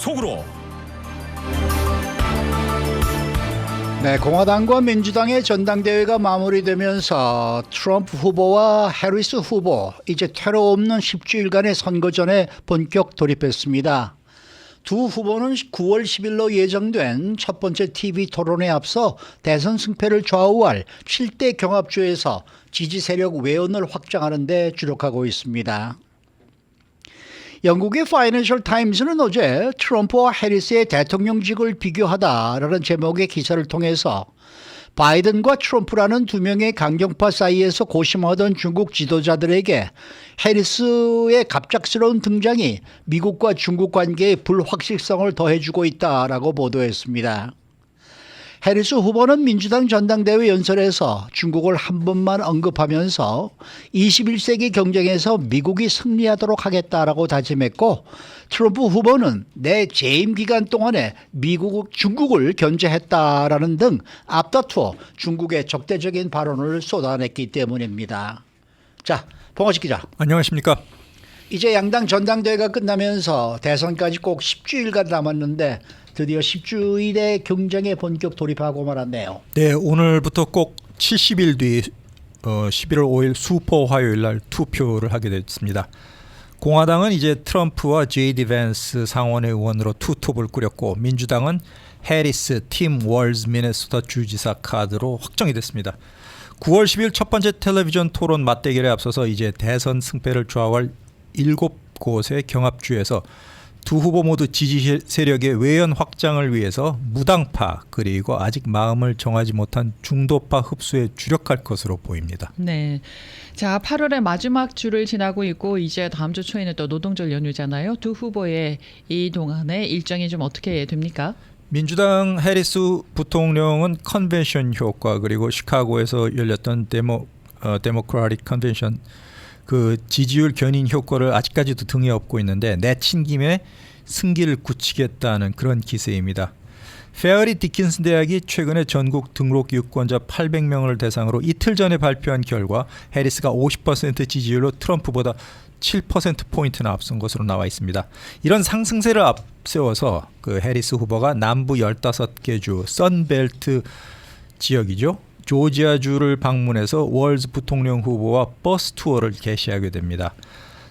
속으로. 네, 공화당과 민주당의 전당대회가 마무리되면서 트럼프 후보와 해리스 후보 이제 테러 없는 10주일간의 선거전에 본격 돌입했습니다. 두 후보는 9월 10일로 예정된 첫 번째 TV 토론에 앞서 대선 승패를 좌우할 7대 경합주에서 지지 세력 외연을 확장하는 데 주력하고 있습니다. 영국의 파이낸셜 타임스는 어제 트럼프와 해리스의 대통령직을 비교하다라는 제목의 기사를 통해서 바이든과 트럼프라는 두 명의 강경파 사이에서 고심하던 중국 지도자들에게 해리스의 갑작스러운 등장이 미국과 중국 관계의 불확실성을 더해주고 있다라고 보도했습니다. 해리스 후보는 민주당 전당대회 연설에서 중국을 한 번만 언급하면서 21세기 경쟁에서 미국이 승리하도록 하겠다라고 다짐했고, 트럼프 후보는 내 재임 기간 동안에 중국을 견제했다라는 등 앞다투어 중국의 적대적인 발언을 쏟아냈기 때문입니다. 자, 봉화식 기자. 안녕하십니까. 이제 양당 전당대회가 끝나면서 대선까지 꼭 10주일간 남았는데 드디어 10주일의 경쟁에 본격 돌입하고 말았네요. 네, 오늘부터 꼭 70일 뒤 11월 5일 수포 화요일 날 투표를 하게 됐습니다. 공화당은 이제 트럼프와 J.D. 밴스 상원의 의원으로 투톱을 꾸렸고, 민주당은 해리스, 팀 월즈 미네소타 주지사 카드로 확정이 됐습니다. 9월 10일 첫 번째 텔레비전 토론 맞대결에 앞서서 이제 대선 승패를 좌우할 7곳의 경합주에서 두 후보 모두 지지 세력의 외연 확장을 위해서 무당파 그리고 아직 마음을 정하지 못한 중도파 흡수에 주력할 것으로 보입니다. 네. 자, 8월의 마지막 주를 지나고 있고 이제 다음 주 초에는 또 노동절 연휴잖아요. 두 후보의 이 동안의 일정이 좀 어떻게 됩니까? 민주당 해리스 부통령은 컨벤션 효과, 그리고 시카고에서 열렸던 데모크라틱 컨벤션 그 지지율 견인 효과를 아직까지도 등에 업고 있는데 내친 김에 승기를 굳히겠다는 그런 기세입니다. 페어리 디킨슨 대학이 최근에 전국 등록 유권자 800명을 대상으로 이틀 전에 발표한 결과 해리스가 50% 지지율로 트럼프보다 7%포인트나 앞선 것으로 나와 있습니다. 이런 상승세를 앞세워서 그 해리스 후보가 남부 15개 주 선벨트 지역이죠. 조지아주를 방문해서 월즈 부통령 후보와 버스 투어를 개시하게 됩니다.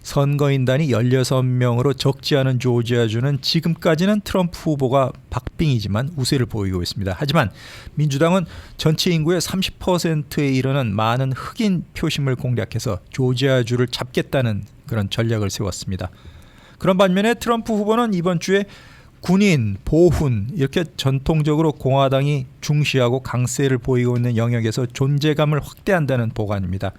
선거인단이 16명으로 적지 않은 조지아주는 지금까지는 트럼프 후보가 박빙이지만 우세를 보이고 있습니다. 하지만 민주당은 전체 인구의 30%에 이르는 많은 흑인 표심을 공략해서 조지아주를 잡겠다는 그런 전략을 세웠습니다. 그런 반면에 트럼프 후보는 이번 주에 군인, 보훈 이렇게 전통적으로 공화당이 중시하고 강세를 보이고 있는 영역에서 존재감을 확대한다는 보관입니다.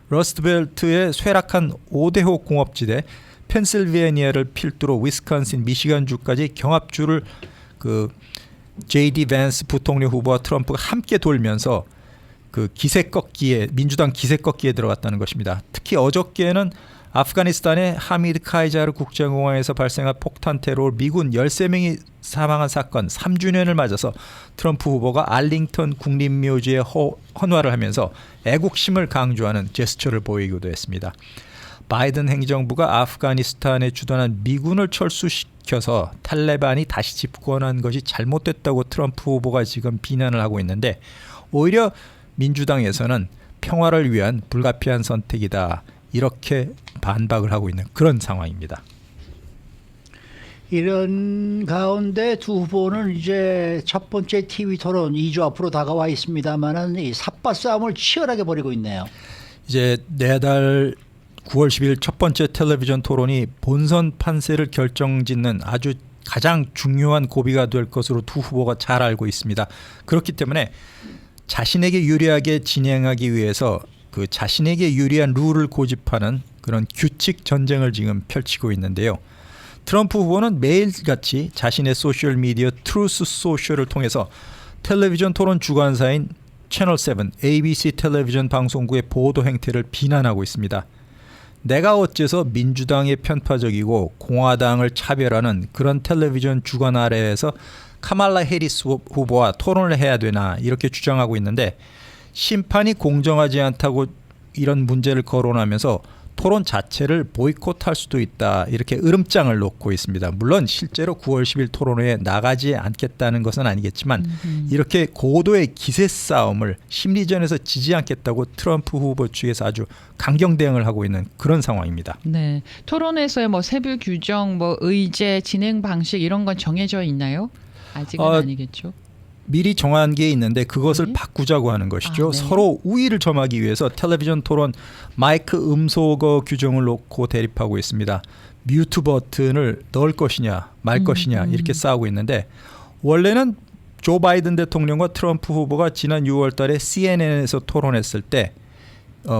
러스트벨트의 쇠락한 5대호 공업지대 펜실베니아를 필두로 위스콘신, 미시간주까지 경합주를 그 J.D. 밴스 부통령 후보와 트럼프가 함께 돌면서 그 기세 꺾기에, 민주당 기세 꺾기에 들어갔다는 것입니다. 특히 어저께는 아프가니스탄의 하미드 카이자르 국제공항에서 발생한 폭탄 테러로 미군 13명이 사망한 사건 3주년을 맞아서 트럼프 후보가 알링턴 국립묘지에 헌화를 하면서 애국심을 강조하는 제스처를 보이기도 했습니다. 바이든 행정부가 아프가니스탄에 주둔한 미군을 철수시켜서 탈레반이 다시 집권한 것이 잘못됐다고 트럼프 후보가 지금 비난을 하고 있는데, 오히려 민주당에서는 평화를 위한 불가피한 선택이다, 이렇게 반박을 하고 있는 그런 상황입니다. 이런 가운데 두 후보는 이제 첫 번째 TV 토론 2주 앞으로 다가와 있습니다만은 이 삿바 싸움을 치열하게 벌이고 있네요. 이제 내달 9월 10일 첫 번째 텔레비전 토론이 본선 판세를 결정짓는 아주 가장 중요한 고비가 될 것으로 두 후보가 잘 알고 있습니다. 그렇기 때문에 자신에게 유리하게 진행하기 위해서 그 자신에게 유리한 룰을 고집하는 그런 규칙 전쟁을 지금 펼치고 있는데요. 트럼프 후보는 매일같이 자신의 소셜미디어 트루스 소셜을 통해서 텔레비전 토론 주관사인 채널7 ABC 텔레비전 방송국의 보도 행태를 비난하고 있습니다. 내가 어째서 민주당에 편파적이고 공화당을 차별하는 그런 텔레비전 주관 아래에서 카말라 해리스 후보와 토론을 해야 되나, 이렇게 주장하고 있는데, 심판이 공정하지 않다고 이런 문제를 거론하면서 토론 자체를 보이콧할 수도 있다. 이렇게 으름장을 놓고 있습니다. 물론 실제로 9월 10일 토론회에 나가지 않겠다는 것은 아니겠지만 이렇게 고도의 기세 싸움을 심리전에서 지지 않겠다고 트럼프 후보 측에서 아주 강경 대응을 하고 있는 그런 상황입니다. 네. 토론에서의 뭐 세부 규정, 뭐 의제, 진행 방식 이런 건 정해져 있나요? 아직은 아니겠죠. 미리 정한 게 있는데 그것을 네. 바꾸자고 하는 것이죠. 네. 서로 우위를 점하기 위해서 텔레비전 토론 마이크 음소거 규정을 놓고 대립하고 있습니다. 뮤트 버튼을 넣을 것이냐 말 것이냐 이렇게 싸우고 있는데 원래는 조 바이든 대통령과 트럼프 후보가 지난 6월 달에 CNN에서 토론했을 때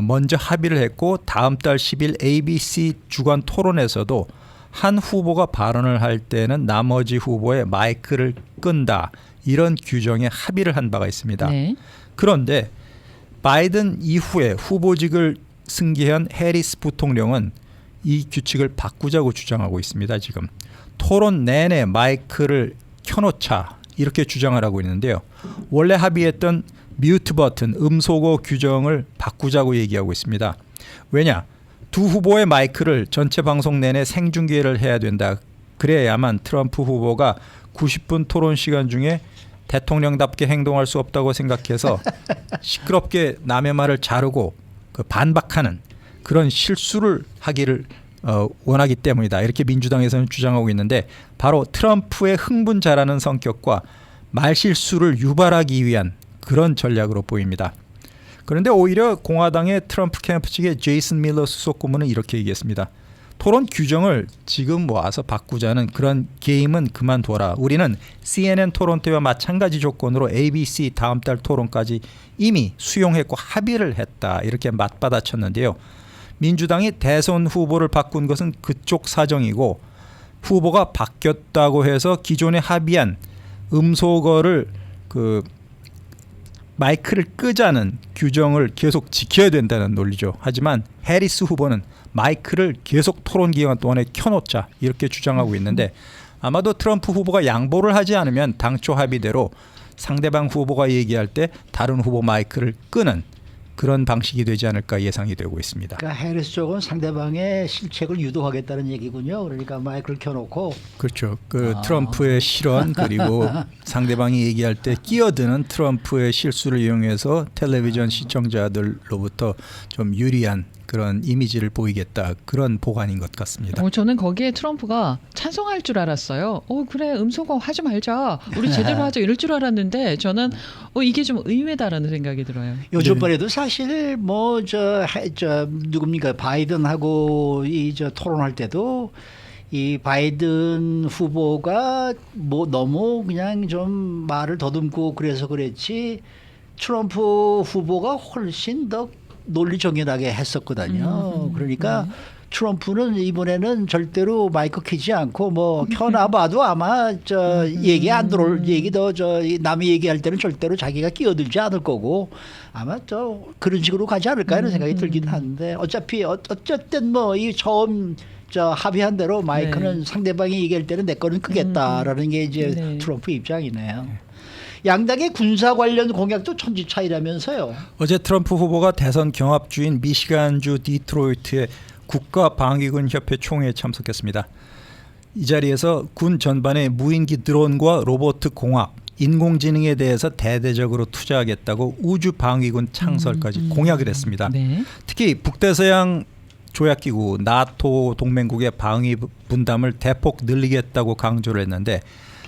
먼저 합의를 했고 다음 달 10일 ABC 주간 토론에서도 한 후보가 발언을 할 때는 나머지 후보의 마이크를 끈다. 이런 규정에 합의를 한 바가 있습니다. 네. 그런데 바이든 이후에 후보직을 승계한 해리스 부통령은 이 규칙을 바꾸자고 주장하고 있습니다. 지금 토론 내내 마이크를 켜놓자 이렇게 주장을 하고 있는데요. 원래 합의했던 뮤트 버튼 음소거 규정을 바꾸자고 얘기하고 있습니다. 왜냐? 두 후보의 마이크를 전체 방송 내내 생중계를 해야 된다. 그래야만 트럼프 후보가 90분 토론 시간 중에 대통령답게 행동할 수 없다고 생각해서 시끄럽게 남의 말을 자르고 반박하는 그런 실수를 하기를 원하기 때문이다. 이렇게 민주당에서는 주장하고 있는데 바로 트럼프의 흥분 잘하는 성격과 말실수를 유발하기 위한 그런 전략으로 보입니다. 그런데 오히려 공화당의 트럼프 캠프 측의 제이슨 밀러 수석 고문은 이렇게 얘기했습니다. 토론 규정을 지금 모아서 바꾸자는 그런 게임은 그만둬라. 우리는 CNN 토론 때와 마찬가지 조건으로 ABC 다음 달 토론까지 이미 수용했고 합의를 했다. 이렇게 맞받아쳤는데요. 민주당이 대선 후보를 바꾼 것은 그쪽 사정이고 후보가 바뀌었다고 해서 기존에 합의한 음소거를 마이크를 끄자는 규정을 계속 지켜야 된다는 논리죠. 하지만 해리스 후보는 마이크를 계속 토론 기간 동안에 켜놓자 이렇게 주장하고 있는데 아마도 트럼프 후보가 양보를 하지 않으면 당초 합의대로 상대방 후보가 얘기할 때 다른 후보 마이크를 끄는 그런 방식이 되지 않을까 예상이 되고 있습니다. 그러니까 해리스 쪽은 상대방의 실책을 유도하겠다는 얘기군요. 그러니까 마이크를 켜놓고. 그렇죠. 트럼프의 실언 그리고 상대방이 얘기할 때 끼어드는 트럼프의 실수를 이용해서 텔레비전 시청자들로부터 좀 유리한 그런 이미지를 보이겠다. 그런 보관인 것 같습니다. 저는 거기에 트럼프가 찬성할 줄 알았어요. 그래 음소거 하지 말자. 우리 제대로 하자 이럴 줄 알았는데 저는 이게 좀 의외다라는 생각이 들어요. 요즘번에도 사실 누굽니까 바이든하고 토론할 때도 이 바이든 후보가 뭐 너무 그냥 좀 말을 더듬고 그래서 그랬지 트럼프 후보가 훨씬 더 논리정연하게 했었거든요. 그러니까 트럼프는 이번에는 절대로 마이크 켜지 않고 뭐 켜놔봐도 아마 얘기 안 들어올 얘기도 남이 얘기할 때는 절대로 자기가 끼어들지 않을 거고 아마 그런 식으로 가지 않을까 이런 생각이 들긴 하는데 어쨌든 뭐 이 처음 합의한 대로 마이크는 상대방이 얘기할 때는 내 거는 크겠다라는 게 이제 트럼프 입장이네요. 양당의 군사 관련 공약도 천지 차이라면서요. 어제 트럼프 후보가 대선 경합주인 미시간주 디트로이트의 국가방위군 협회 총회에 참석했습니다. 이 자리에서 군 전반의 무인기 드론과 로봇 공학, 인공지능에 대해서 대대적으로 투자하겠다고 우주방위군 창설까지 공약을 했습니다. 네. 특히 북대서양 조약기구 나토 동맹국의 방위 분담을 대폭 늘리겠다고 강조를 했는데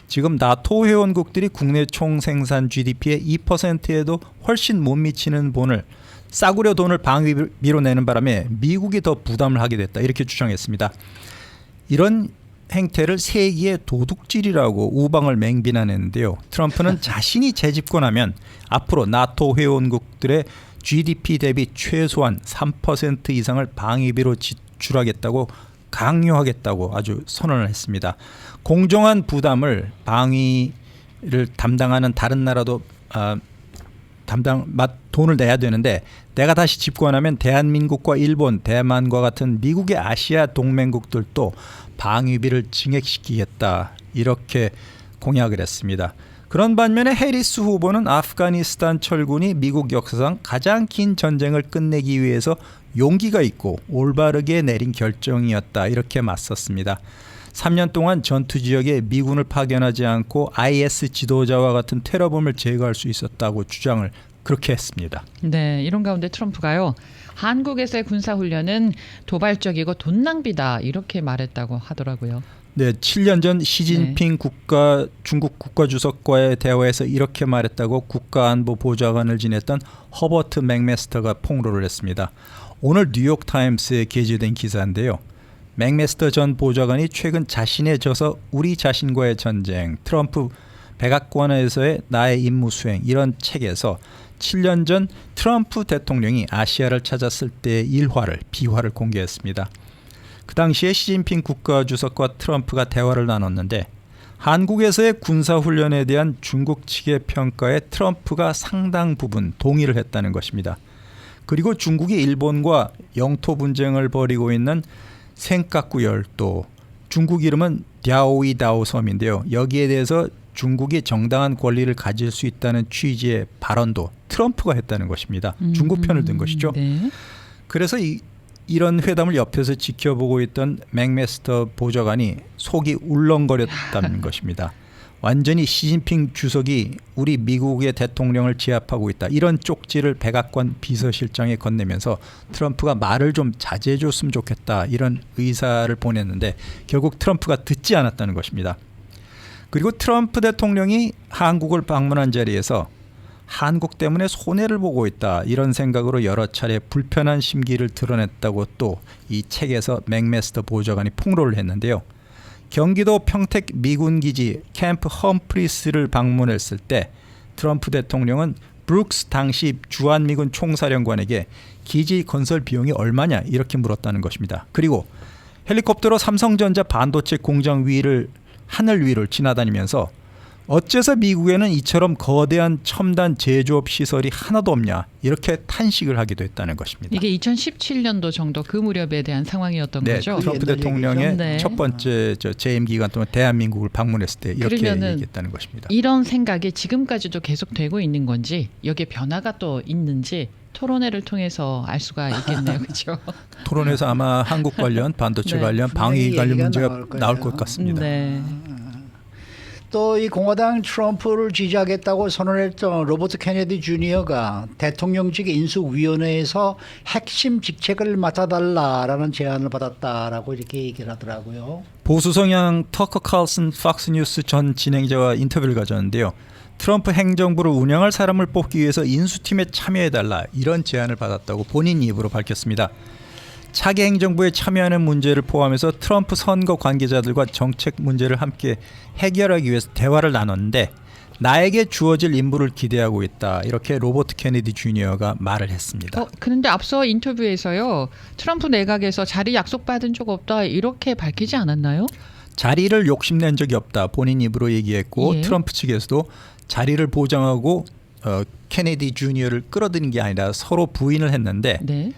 지금 나토 회원국들이 국내 총생산 GDP의 2%에도 훨씬 못 미치는 싸구려 돈을 방위비로 내는 바람에 미국이 더 부담을 하게 됐다 이렇게 주장했습니다. 이런 행태를 세기의 도둑질이라고 우방을 맹비난했는데요. 트럼프는 자신이 재집권하면 앞으로 나토 회원국들의 GDP 대비 최소한 3% 이상을 방위비로 지출하겠다고 강요하겠다고 아주 선언을 했습니다. 공정한 부담을 방위를 담당하는 다른 나라도 돈을 내야 되는데 내가 다시 집권하면 대한민국과 일본, 대만과 같은 미국의 아시아 동맹국들도 방위비를 증액시키겠다 이렇게 공약을 했습니다. 그런 반면에 해리스 후보는 아프가니스탄 철군이 미국 역사상 가장 긴 전쟁을 끝내기 위해서 용기가 있고 올바르게 내린 결정이었다 이렇게 맞섰습니다. 3년 동안 전투 지역에 미군을 파견하지 않고 IS 지도자와 같은 테러범을 제거할 수 있었다고 주장을 그렇게 했습니다. 네, 이런 가운데 트럼프가요. 한국에서의 군사훈련은 도발적이고 돈 낭비다 이렇게 말했다고 하더라고요. 네, 7년 전 시진핑 중국 국가주석과의 대화에서 이렇게 말했다고 국가안보보좌관을 지냈던 허버트 맥메스터가 폭로를 했습니다. 오늘 뉴욕타임스에 게재된 기사인데요. 맥메스터 전 보좌관이 최근 자신의 저서 우리 자신과의 전쟁, 트럼프 백악관에서의 나의 임무 수행 이런 책에서 7년 전 트럼프 대통령이 아시아를 찾았을 때의 비화를 공개했습니다. 그 당시에 시진핑 국가주석과 트럼프가 대화를 나눴는데 한국에서의 군사훈련에 대한 중국 측의 평가에 트럼프가 상당 부분 동의를 했다는 것입니다. 그리고 중국이 일본과 영토 분쟁을 벌이고 있는 센카쿠 열도, 중국 이름은 랴오이다오 섬인데요. 여기에 대해서 중국이 정당한 권리를 가질 수 있다는 취지의 발언도 트럼프가 했다는 것입니다. 중국 편을 든 것이죠. 네. 그래서 이런 회담을 옆에서 지켜보고 있던 맥메스터 보좌관이 속이 울렁거렸다는 것입니다. 완전히 시진핑 주석이 우리 미국의 대통령을 제압하고 있다. 이런 쪽지를 백악관 비서실장에 건네면서 트럼프가 말을 좀 자제해 줬으면 좋겠다. 이런 의사를 보냈는데 결국 트럼프가 듣지 않았다는 것입니다. 그리고 트럼프 대통령이 한국을 방문한 자리에서 한국 때문에 손해를 보고 있다. 이런 생각으로 여러 차례 불편한 심기를 드러냈다고 또 이 책에서 맥메스터 보좌관이 폭로를 했는데요. 경기도 평택 미군기지 캠프 험프리스를 방문했을 때 트럼프 대통령은 브룩스 당시 주한미군 총사령관에게 기지 건설 비용이 얼마냐 이렇게 물었다는 것입니다. 그리고 헬리콥터로 삼성전자 반도체 공장 하늘 위를 지나다니면서 어째서 미국에는 이처럼 거대한 첨단 제조업 시설이 하나도 없냐 이렇게 탄식을 하기도 했다는 것입니다. 이게 2017년도 정도 그 무렵에 대한 상황이었던 네, 거죠. 트럼프 대통령의 네. 첫 번째 재임 기간 동안 대한민국을 방문했을 때 이렇게 그러면은 얘기했다는 것입니다. 이런 생각이 지금까지도 계속되고 있는 건지 여기에 변화가 또 있는지 토론회를 통해서 알 수가 있겠네요. 그렇죠? 토론에서 아마 한국 관련, 반도체 네. 관련, 방위 관련 얘기가 문제가 나올 것 거예요. 같습니다. 네. 또 이 공화당 트럼프를 지지하겠다고 선언했던 로버트 케네디 주니어가 대통령직 인수위원회에서 핵심 직책을 맡아달라라는 제안을 받았다라고 이렇게 얘기를 하더라고요. 보수 성향 터커 칼슨 팍스뉴스 전 진행자와 인터뷰를 가졌는데요. 트럼프 행정부를 운영할 사람을 뽑기 위해서 인수팀에 참여해달라 이런 제안을 받았다고 본인 입으로 밝혔습니다. 차기 행정부에 참여하는 문제를 포함해서 트럼프 선거 관계자들과 정책 문제를 함께 해결하기 위해서 대화를 나눴는데 나에게 주어질 임무를 기대하고 있다. 이렇게 로버트 케네디 주니어가 말을 했습니다. 그런데 앞서 인터뷰에서요. 트럼프 내각에서 자리 약속받은 적 없다 이렇게 밝히지 않았나요? 자리를 욕심낸 적이 없다. 본인 입으로 얘기했고 예. 트럼프 측에서도 자리를 보장하고 케네디 주니어를 끌어들인 게 아니라 서로 부인을 했는데 네.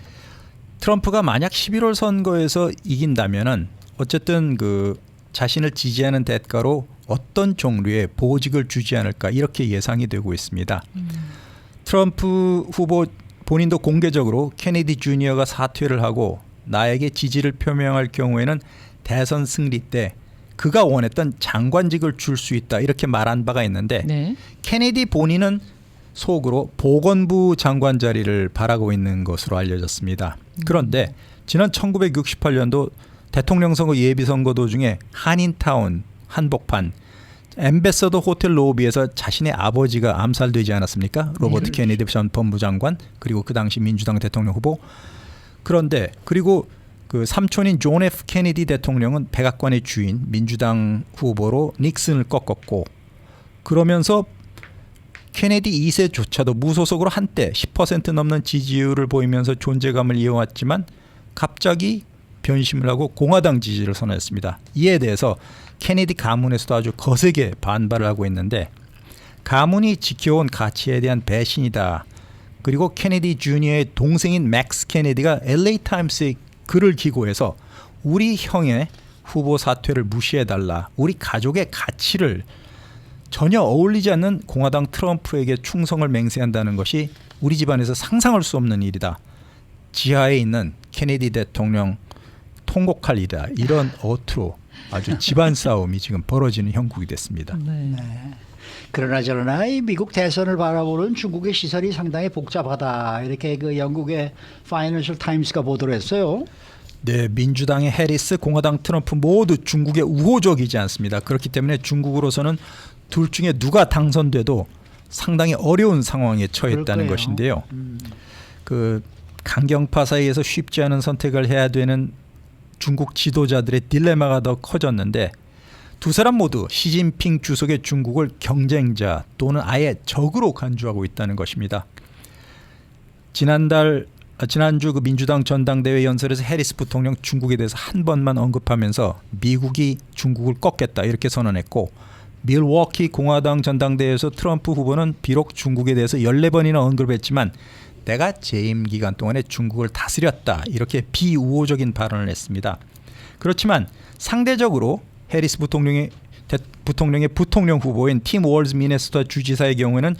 트럼프가 만약 11월 선거에서 이긴다면은 어쨌든 그 자신을 지지하는 대가로 어떤 종류의 보직을 주지 않을까 이렇게 예상이 되고 있습니다. 트럼프 후보 본인도 공개적으로 케네디 주니어가 사퇴를 하고 나에게 지지를 표명할 경우에는 대선 승리 때 그가 원했던 장관직을 줄 수 있다 이렇게 말한 바가 있는데 네. 케네디 본인은 속으로 보건부 장관 자리를 바라고 있는 것으로 알려졌습니다. 그런데 지난 1968년도 대통령 선거 예비 선거 도중에 한인타운 한복판 엠베서더 호텔 로비에서 자신의 아버지가 암살되지 않았습니까? 로버트 케네디 전 법무장관 그리고 그 당시 민주당 대통령 후보. 그런데 그리고 그 삼촌인 존 F 케네디 대통령은 백악관의 주인 민주당 후보로 닉슨을 꺾었고 그러면서 케네디 2세조차도 무소속으로 한때 10% 넘는 지지율을 보이면서 존재감을 이어왔지만 갑자기 변심을 하고 공화당 지지를 선언했습니다. 이에 대해서 케네디 가문에서도 아주 거세게 반발을 하고 있는데 가문이 지켜온 가치에 대한 배신이다. 그리고 케네디 주니어의 동생인 맥스 케네디가 LA 타임스에 글을 기고해서 우리 형의 후보 사퇴를 무시해달라. 우리 가족의 가치를 전혀 어울리지 않는 공화당 트럼프에게 충성을 맹세한다는 것이 우리 집안에서 상상할 수 없는 일이다. 지하에 있는 케네디 대통령 통곡할 일이다. 이런 어투로 아주 집안 싸움이 지금 벌어지는 형국이 됐습니다. 네. 그러나 저러나 이 미국 대선을 바라보는 중국의 시선이 상당히 복잡하다. 이렇게 그 영국의 파이낸셜 타임스가 보도를 했어요. 네, 민주당의 해리스, 공화당 트럼프 모두 중국에 우호적이지 않습니다. 그렇기 때문에 중국으로서는 둘 중에 누가 당선돼도 상당히 어려운 상황에 처했다는 것인데요. 그 강경파 사이에서 쉽지 않은 선택을 해야 되는 중국 지도자들의 딜레마가 더 커졌는데 두 사람 모두 시진핑 주석의 중국을 경쟁자 또는 아예 적으로 간주하고 있다는 것입니다. 지난주 그 민주당 전당대회 연설에서 해리스 부통령 중국에 대해서 한 번만 언급하면서 미국이 중국을 꺾겠다 이렇게 선언했고 밀워키 공화당 전당대회에서 트럼프 후보는 비록 중국에 대해서 14번이나 언급했지만 내가 재임 기간 동안에 중국을 다스렸다 이렇게 비우호적인 발언을 했습니다. 그렇지만 상대적으로 해리스 부통령의 부통령 후보인 팀 월즈 미네소타 주지사의 경우에는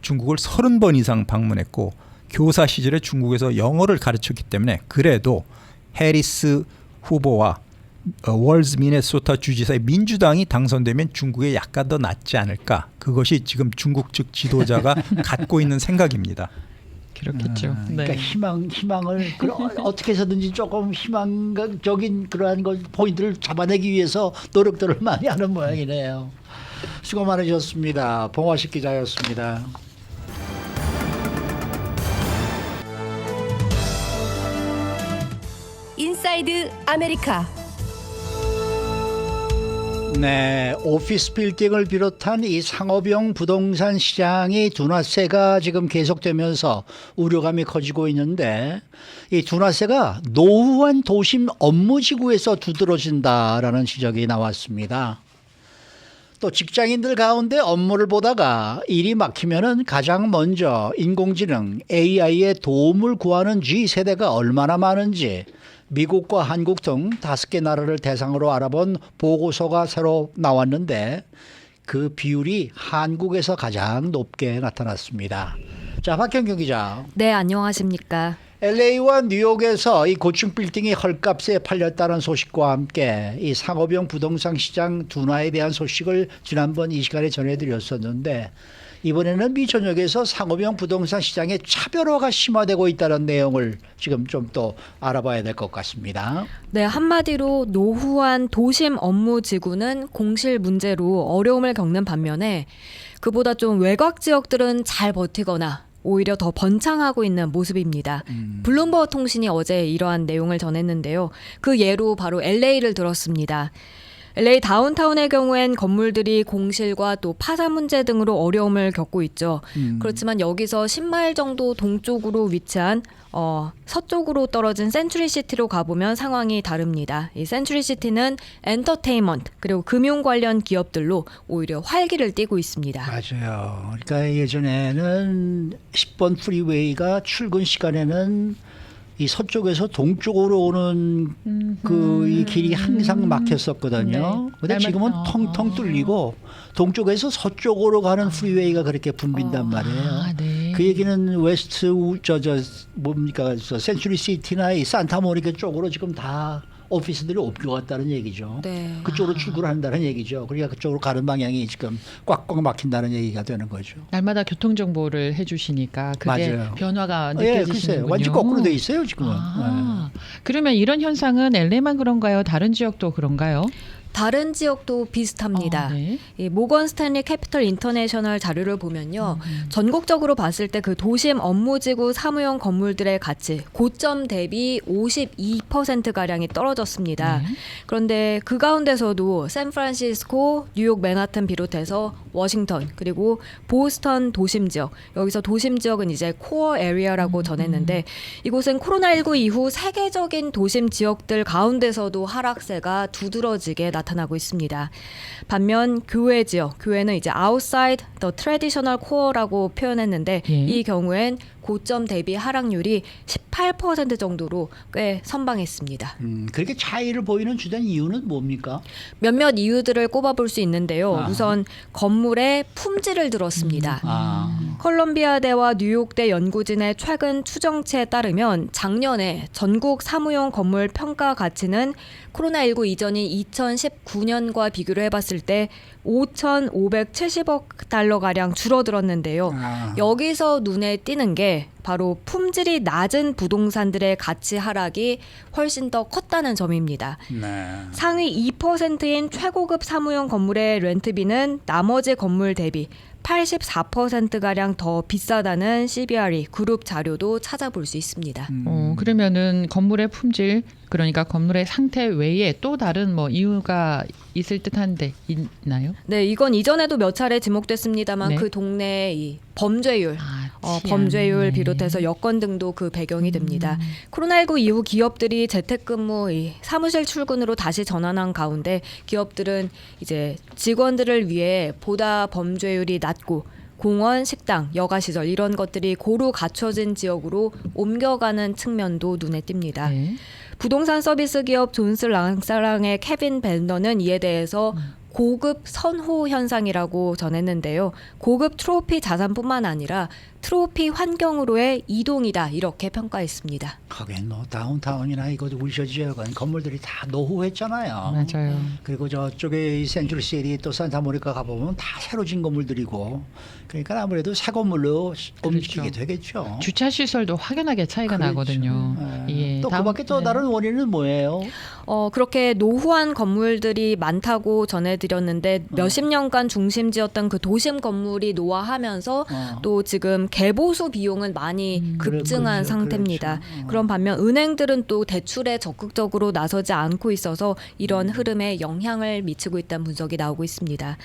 중국을 30번 이상 방문했고 교사 시절에 중국에서 영어를 가르쳤기 때문에 그래도 해리스 후보와 월즈 미네소타 주지사의 민주당이 당선되면 중국에 약간 더 낫지 않을까. 그것이 지금 중국 측 지도자가 갖고 있는 생각입니다. 그렇겠죠. 그러니까 네. 희망을 어떻게 해서든지 조금 희망적인 그러한 포인트를 잡아내기 위해서 노력들을 많이 하는 모양이네요. 수고 많으셨습니다. 봉화식 기자였습니다. 인사이드 아메리카. 네, 오피스 빌딩을 비롯한 이 상업용 부동산 시장의 둔화세가 지금 계속되면서 우려감이 커지고 있는데 이 둔화세가 노후한 도심 업무지구에서 두드러진다라는 지적이 나왔습니다. 또 직장인들 가운데 업무를 보다가 일이 막히면은 가장 먼저 인공지능 AI의 도움을 구하는 G세대가 얼마나 많은지 미국과 한국 등 5개 나라를 대상으로 알아본 보고서가 새로 나왔는데 그 비율이 한국에서 가장 높게 나타났습니다. 자, 박현경 기자. 네, 안녕하십니까. LA와 뉴욕에서 이 고층 빌딩이 헐값에 팔렸다는 소식과 함께 이 상업용 부동산 시장 둔화에 대한 소식을 지난번 이 시간에 전해드렸었는데 이번에는 미 전역에서 상업용 부동산 시장의 차별화가 심화되고 있다는 내용을 지금 좀 더 알아봐야 될 것 같습니다. 네, 한마디로 노후한 도심 업무 지구는 공실 문제로 어려움을 겪는 반면에 그보다 좀 외곽 지역들은 잘 버티거나 오히려 더 번창하고 있는 모습입니다. 블룸버그 통신이 어제 이러한 내용을 전했는데요. 그 예로 바로 LA를 들었습니다. LA 다운타운의 경우엔 건물들이 공실과 또 파산 문제 등으로 어려움을 겪고 있죠. 그렇지만 여기서 10마일 정도 동쪽으로 위치한 서쪽으로 떨어진 센츄리시티로 가보면 상황이 다릅니다. 이 센츄리시티는 엔터테인먼트 그리고 금융 관련 기업들로 오히려 활기를 띠고 있습니다. 맞아요. 그러니까 예전에는 10번 프리웨이가 출근 시간에는 이 서쪽에서 동쪽으로 오는 그 이 길이 항상 막혔었거든요. 네. 근데 지금은 텅텅 뚫리고 동쪽에서 서쪽으로 가는 프리웨이가 그렇게 붐빈단 말이에요. 네. 그 얘기는 웨스트 뭡니까 센츄리 시티나 이 산타모니카 쪽으로 지금 다 오피스들이 옮겨갔다는 얘기죠. 네. 그쪽으로 출근을 한다는 얘기죠. 그러니까 그쪽으로 가는 방향이 지금 꽉꽉 막힌다는 얘기가 되는 거죠. 날마다 교통 정보를 해주시니까 그게 맞아요. 변화가 예, 느껴지시는군요. 글쎄요. 완전 거꾸로 돼 있어요 지금은. 그러면 이런 현상은 LA만 그런가요? 다른 지역도 그런가요? 다른 지역도 비슷합니다. 네. 이 모건 스탠리 캐피털 인터내셔널 자료를 보면요. 전국적으로 봤을 때 그 도심 업무지구 사무용 건물들의 가치 고점 대비 52%가량이 떨어졌습니다. 네. 그런데 그 가운데서도 샌프란시스코, 뉴욕 맨하튼 비롯해서 워싱턴 그리고 보스턴 도심 지역 여기서 도심 지역은 이제 코어 에리어라고 전했는데 이곳은 코로나19 이후 세계적인 도심 지역들 가운데서도 하락세가 두드러지게 나타나고 있습니다. 반면 교외 지역, 교외는 이제 outside the traditional core라고 표현했는데 예. 이 경우엔 고점 대비 하락률이 18% 정도로 꽤 선방했습니다. 그렇게 차이를 보이는 주된 이유는 뭡니까? 몇몇 이유들을 꼽아볼 수 있는데요. 아. 우선 건물의 품질을 들었습니다. 컬럼비아대와 뉴욕대 연구진의 최근 추정치에 따르면 작년에 전국 사무용 건물 평가 가치는 코로나19 이전인 2019년과 비교를 해봤을 때 5,570억 달러가량 줄어들었는데요. 여기서 눈에 띄는 게 바로 품질이 낮은 부동산들의 가치 하락이 훨씬 더 컸다는 점입니다. 네. 상위 2%인 최고급 사무용 건물의 렌트비는 나머지 건물 대비 84%가량 더 비싸다는 CBRE 그룹 자료도 찾아볼 수 있습니다. 그러면은 건물의 품질, 그러니까 건물의 상태 외에 또 다른 뭐 이유가 있을 듯한데 있나요? 네, 이건 이전에도 몇 차례 지목됐습니다만 네. 그 동네의 이 범죄율, 치안. 범죄율 네. 비롯해서 여건 등도 그 배경이 됩니다. 코로나19 이후 기업들이 재택근무, 이 사무실 출근으로 다시 전환한 가운데 기업들은 이제 직원들을 위해 보다 범죄율이 낮고 공원, 식당, 여가시설 이런 것들이 고루 갖춰진 지역으로 옮겨가는 측면도 눈에 띕니다. 네. 부동산 서비스 기업 존스 랑사랑의 케빈 벤너는 이에 대해서 고급 선호 현상이라고 전했는데요. 고급 트로피 자산뿐만 아니라 트로피 환경으로의 이동이다 이렇게 평가했습니다. 하긴 뭐 다운타운이나 이곳 울셔 지역은 건물들이 다 노후했잖아요. 맞아요. 그리고 저쪽에 이 센트럴시티 또 산타모니카 가보면 다 새로 진 건물들이고 그러니까 아무래도 새 건물로 옮기게 되겠죠. 주차 시설도 확연하게 차이가 그렇죠. 나거든요. 네. 예, 또 다음- 그밖에 또 네. 다른 원인은 뭐예요? 그렇게 노후한 건물들이 많다고 전해드렸는데 몇십 년간 중심지였던 그 도심 건물이 노화하면서 또 지금 개보수 비용은 많이 급증한 그렇죠. 상태입니다. 그렇죠. 그런 반면 은행들은 또 대출에 적극적으로 나서지 않고 있어서 이런 흐름에 영향을 미치고 있다는 분석이 나오고 있습니다.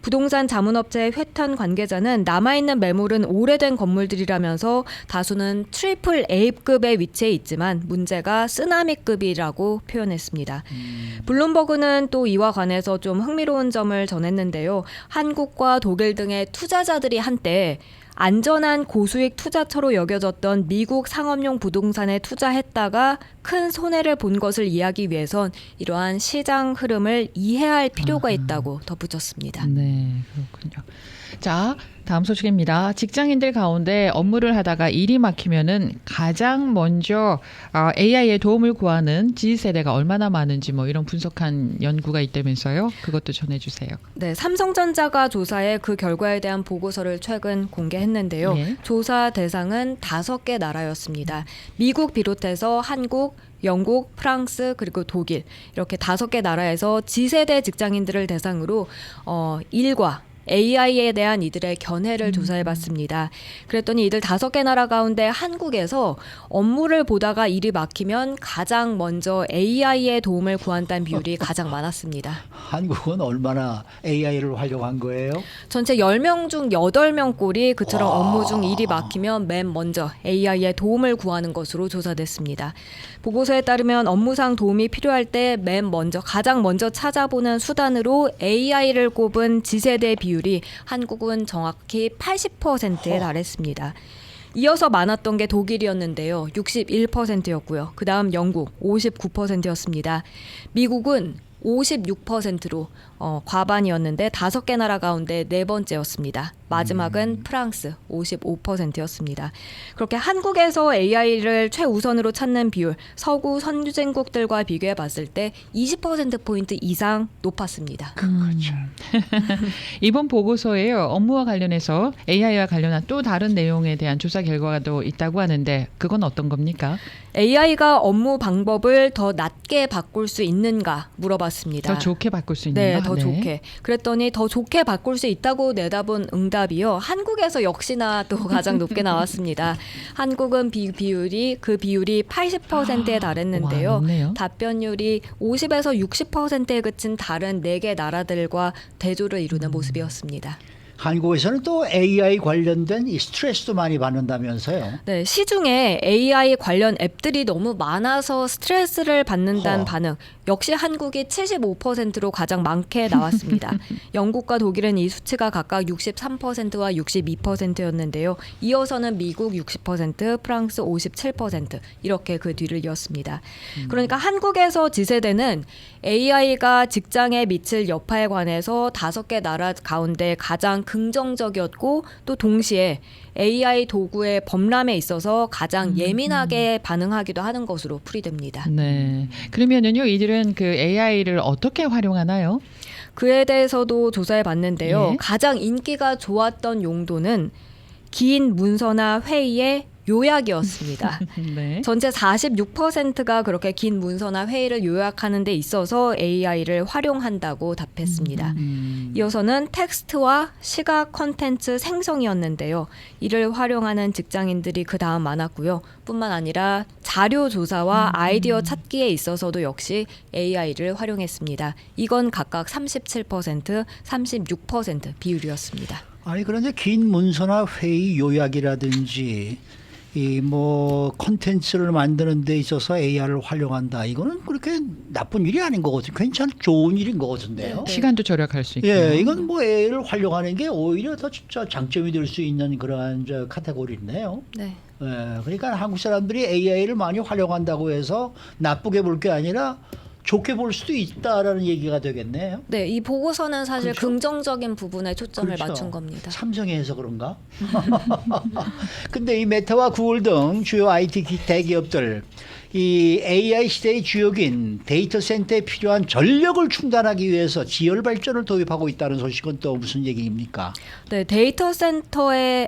부동산 자문업체의 회탄 관계자는 남아있는 매물은 오래된 건물들이라면서 다수는 트리플 A급에 위치해 있지만 문제가 쓰나미급이라고 표현했습니다. 블룸버그는 또 이와 관해서 좀 흥미로운 점을 전했는데요. 한국과 독일 등의 투자자들이 한때 안전한 고수익 투자처로 여겨졌던 미국 상업용 부동산에 투자했다가 큰 손해를 본 것을 이해하기 위해선 이러한 시장 흐름을 이해할 필요가 있다고 덧붙였습니다. 네, 그렇군요. 자, 다음 소식입니다. 직장인들 가운데 업무를 하다가 일이 막히면은 가장 먼저 AI의 도움을 구하는 Z세대가 얼마나 많은지 뭐 이런 분석한 연구가 있다면서요. 그것도 전해주세요. 네, 삼성전자가 조사해 그 결과에 대한 보고서를 최근 공개했는데요. 예. 조사 대상은 5개 나라였습니다. 미국 비롯해서 한국, 영국, 프랑스 그리고 독일 이렇게 5개 나라에서 Z세대 직장인들을 대상으로 일과 AI에 대한 이들의 견해를 조사해봤습니다. 그랬더니 이들 5개 나라 가운데 한국에서 업무를 보다가 일이 막히면 가장 먼저 AI의 도움을 구한다는 비율이 가장 많았습니다. 한국은 얼마나 AI를 활용한 거예요? 전체 10명 중 8명 꼴이 그처럼 업무 중 일이 막히면 맨 먼저 AI의 도움을 구하는 것으로 조사됐습니다. 보고서에 따르면 업무상 도움이 필요할 때 맨 먼저 가장 먼저 찾아보는 수단으로 AI를 꼽은 Z세대 비율이 한국은 정확히 80%에 달했습니다. 이어서 많았던 게 독일이었는데요. 61%였고요. 그다음 영국 59%였습니다. 미국은 56%로 과반이었는데 5개 나라 가운데 4번째였습니다. 마지막은 프랑스 55%였습니다. 그렇게 한국에서 AI를 최우선으로 찾는 비율 서구 선진국들과 비교해 봤을 때 20%포인트 이상 높았습니다. 그렇죠. 이번 보고서에요. 업무와 관련해서 AI와 관련한 또 다른 내용에 대한 조사 결과가 또 있다고 하는데 그건 어떤 겁니까? AI가 업무 방법을 더 낮게 바꿀 수 있는가 물어봤습니다. 더 좋게 바꿀 수 있는가? 네, 더 좋게. 그랬더니 더 좋게 바꿀 수 있다고 내다본 응답이요. 한국에서 역시나 또 가장 높게 나왔습니다. 한국은 비율이 80%에 달했는데요. 와, 높네요. 답변율이 50에서 60%에 그친 다른 4개 나라들과 대조를 이루는 모습이었습니다. 한국에서는 또 AI 관련된 이 스트레스도 많이 받는다면서요. 네, 시중에 AI 관련 앱들이 너무 많아서 스트레스를 받는다는 반응. 역시 한국이 75%로 가장 많게 나왔습니다. 영국과 독일은 이 수치가 각각 63%와 62%였는데요. 이어서는 미국 60%, 프랑스 57% 이렇게 그 뒤를 이었습니다. 그러니까 한국에서 지세대는 AI가 직장에 미칠 여파에 관해서 5개 나라 가운데 가장 긍정적이었고 또 동시에 AI 도구의 범람에 있어서 가장 예민하게 반응하기도 하는 것으로 풀이됩니다. 네. 그러면은요, 이들은 그 AI를 어떻게 활용하나요? 그에 대해서도 조사해 봤는데요. 예. 가장 인기가 좋았던 용도는 긴 문서나 회의의 요약이었습니다. 네. 전체 46%가 그렇게 긴 문서나 회의를 요약하는 데 있어서 AI를 활용한다고 답했습니다. 이어서는 텍스트와 시각 콘텐츠 생성이었는데요. 이를 활용하는 직장인들이 그 다음 많았고요. 뿐만 아니라 자료 조사와 아이디어 찾기에 있어서도 역시 AI를 활용했습니다. 이건 각각 37%, 36% 비율이었습니다. 아니 그런데 긴 문서나 회의 요약이라든지 이 뭐 콘텐츠를 만드는 데 있어서 AI를 활용한다. 이거는 그렇게 나쁜 일이 아닌 것 같아요. 괜찮은 좋은 일인 것 같은데요. 네. 시간도 절약할 수 있고요. 예, 이건 뭐 AI를 활용하는 게 오히려 더 진짜 장점이 될 수 있는 그러한 저 카테고리네요. 네. 예, 그러니까 한국 사람들이 AI를 많이 활용한다고 해서 나쁘게 볼 게 아니라 좋게 볼 수도 있다라는 얘기가 되겠네요. 네, 이 보고서는 사실 그렇죠? 긍정적인 부분에 초점을 그렇죠. 맞춘 겁니다. 삼성이 해서 그런가? 근데 이 메타와 구글 등 주요 IT 대기업들 이 AI 시대의 주역인 데이터 센터에 필요한 전력을 충당하기 위해서 지열 발전을 도입하고 있다는 소식은 또 무슨 얘기입니까? 네, 데이터 센터의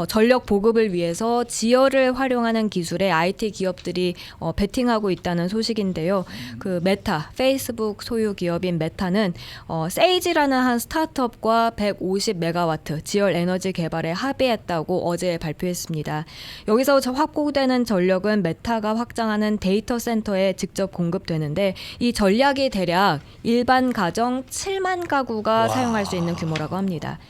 전력 보급을 위해서 지열을 활용하는 기술에 IT 기업들이 베팅하고 있다는 소식인데요. 그 메타, 페이스북 소유 기업인 메타는 세이지라는 한 스타트업과 150메가와트 지열 에너지 개발에 합의했다고 어제 발표했습니다. 여기서 확보되는 전력은 메타가 확장하는 데이터 센터에 직접 공급되는데 이 전략이 대략 일반 가정 7만 가구가 사용할 수 있는 규모라고 합니다.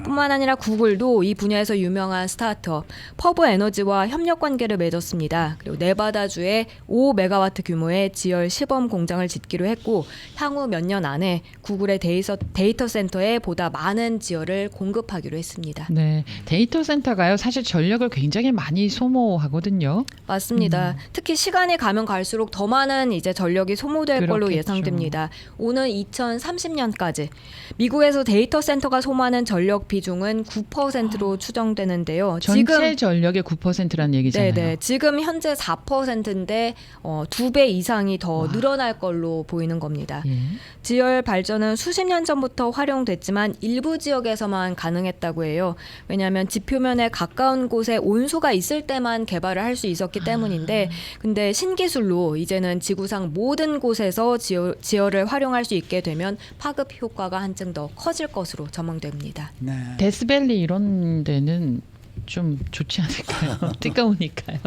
뿐만 아니라 구글도 이 분야에서 유명한 스타트업 퍼브 에너지와 협력 관계를 맺었습니다. 그리고 네바다주에 5메가와트 규모의 지열 시범 공장을 짓기로 했고 향후 몇 년 안에 구글의 데이터 센터에 보다 많은 지열을 공급하기로 했습니다. 네. 데이터 센터가요, 사실 전력을 굉장히 많이 소모하거든요. 맞습니다. 특히 시간이 가면 갈수록 더 많은 이제 전력이 소모될 걸로 그렇겠죠. 예상됩니다. 오는 2030년까지 미국에서 데이터 센터가 소모하는 전력 비중은 9%로 추정되는데요. 전체 전력의 9%라는 얘기잖아요. 네네. 지금 현재 4%인데 2배 이상이 더 늘어날 걸로 보이는 겁니다. 예. 지열 발전은 수십 년 전부터 활용됐지만 일부 지역에서만 가능했다고 해요. 왜냐하면 지표면에 가까운 곳에 온수가 있을 때만 개발을 할 수 있었기 때문인데 근데 신기술로 이제는 지구상 모든 곳에서 지열을 활용할 수 있게 되면 파급 효과가 한층 더 커질 것으로 전망됩니다. 네. 데스밸리 이런 데는 좀 좋지 않을까요? 뜨거우니까요.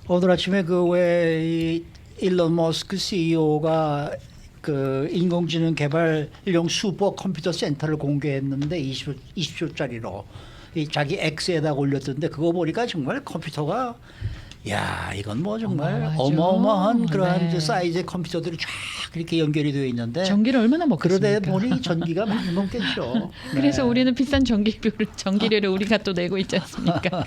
오늘 아침에 그 왜 일론 머스크 CEO가 그 인공지능 개발용 슈퍼 컴퓨터 센터를 공개했는데 20조짜리로 이 자기 X에다 올렸던데 그거 보니까 정말 컴퓨터가 야 이건 뭐 정말 어마어마하죠. 어마어마한 그러한 네. 사이즈의 컴퓨터들이 쫙 이렇게 연결이 되어 있는데 전기를 얼마나 먹겠습니까? 그러다 보니 전기가 많이 먹겠죠. 그래서 네. 우리는 비싼 전기료를 우리가 또 내고 있지 않습니까?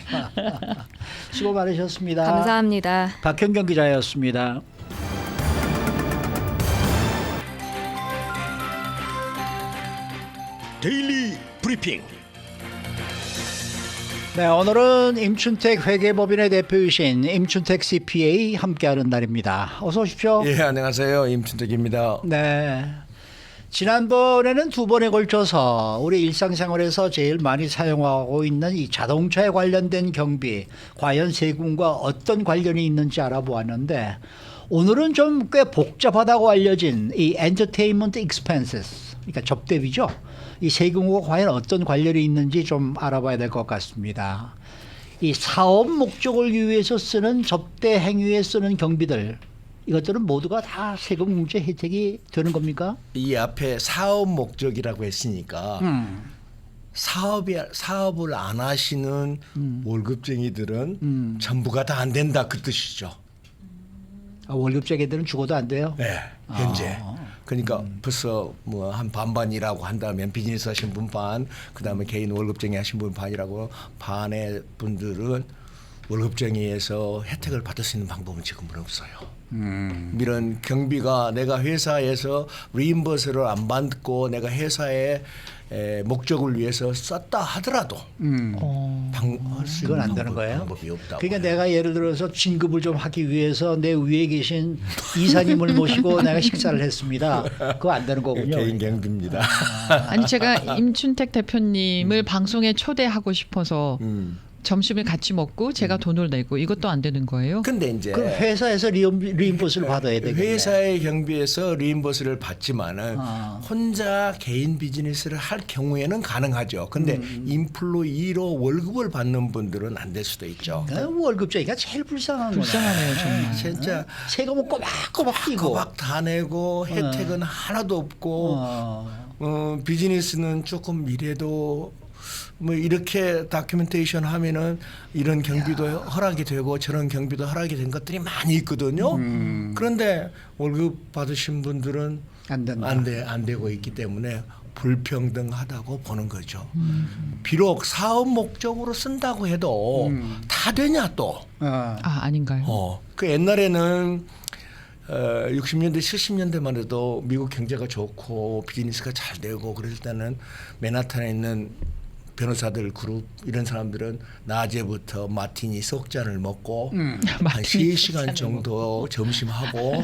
수고 많으셨습니다. 감사합니다. 박현경 기자였습니다. 데일리 브리핑. 네, 오늘은 임춘택 회계법인의 대표이신 임춘택 CPA 함께하는 날입니다. 어서 오십시오. 예, 안녕하세요. 임춘택입니다. 네. 지난번에는 2번에 걸쳐서 우리 일상생활에서 제일 많이 사용하고 있는 이 자동차에 관련된 경비, 과연 세금과 어떤 관련이 있는지 알아보았는데 오늘은 좀 꽤 복잡하다고 알려진 이 엔터테인먼트 익스펜스스, 그러니까 접대비죠. 이 세금과 과연 어떤 관련이 있는지 좀 알아봐야 될 것 같습니다. 이 사업 목적을 위해서 쓰는 접대 행위에 쓰는 경비들, 이것들은 모두가 다 세금 공제 혜택이 되는 겁니까? 이 앞에 사업 목적이라고 했으니까 사업을 안 하시는 월급쟁이들은 전부가 다 안 된다 그 뜻이죠. 아, 월급쟁이들은 죽어도 안 돼요? 네, 현재. 그러니까 벌써 뭐 한 반반이라고 한다면 비즈니스 하신 분 반, 그다음에 개인 월급쟁이 하신 분 반이라고 반의 분들은 월급쟁이에서 혜택을 받을 수 있는 방법은 지금은 없어요. 이런 경비가 내가 회사에서 리임버스를 안 받고 내가 회사의 목적을 위해서 썼다 하더라도 할수 이건 있는 안 되는 거예요? 방법이 없다고. 그러니까 내가 예를 들어서 진급을 좀 하기 위해서 내 위에 계신 이사님을 모시고 내가 식사를 했습니다. 그거 안 되는 거군요. 개인 경비입니다. 아니 제가 임춘택 대표님을 방송에 초대하고 싶어서 점심을 같이 먹고 제가 돈을 내고 이것도 안 되는 거예요? 근데 이제 그럼 회사에서 리임버스를 받아야 되겠네. 회사의 경비에서 리임버스를 받지만은 혼자 개인 비즈니스를 할 경우에는 가능하죠. 근데 인플로이로 월급을 받는 분들은 안 될 수도 있죠. 월급쟁이가 제일 불쌍한 거네. 불쌍하네요 정말. 진짜 세금은 꼬박꼬박 끼고. 꼬박 다 내고 혜택은 하나도 없고 비즈니스는 조금 이래도 뭐 이렇게 다큐멘테이션 하면은 이런 경비도 허락이 되고 저런 경비도 허락이 된 것들이 많이 있거든요. 그런데 월급 받으신 분들은 안 된다. 안 되고 있기 때문에 불평등하다고 보는 거죠. 비록 사업 목적으로 쓴다고 해도 다 되냐 또. 아 아닌가요? 그 옛날에는 60년대 70년대만 해도 미국 경제가 좋고 비즈니스가 잘 되고 그럴 때는 맨하탄에 있는 변호사들 그룹 이런 사람들은 낮에부터 마티니 석 잔을 먹고 한 3시간 정도 점심하고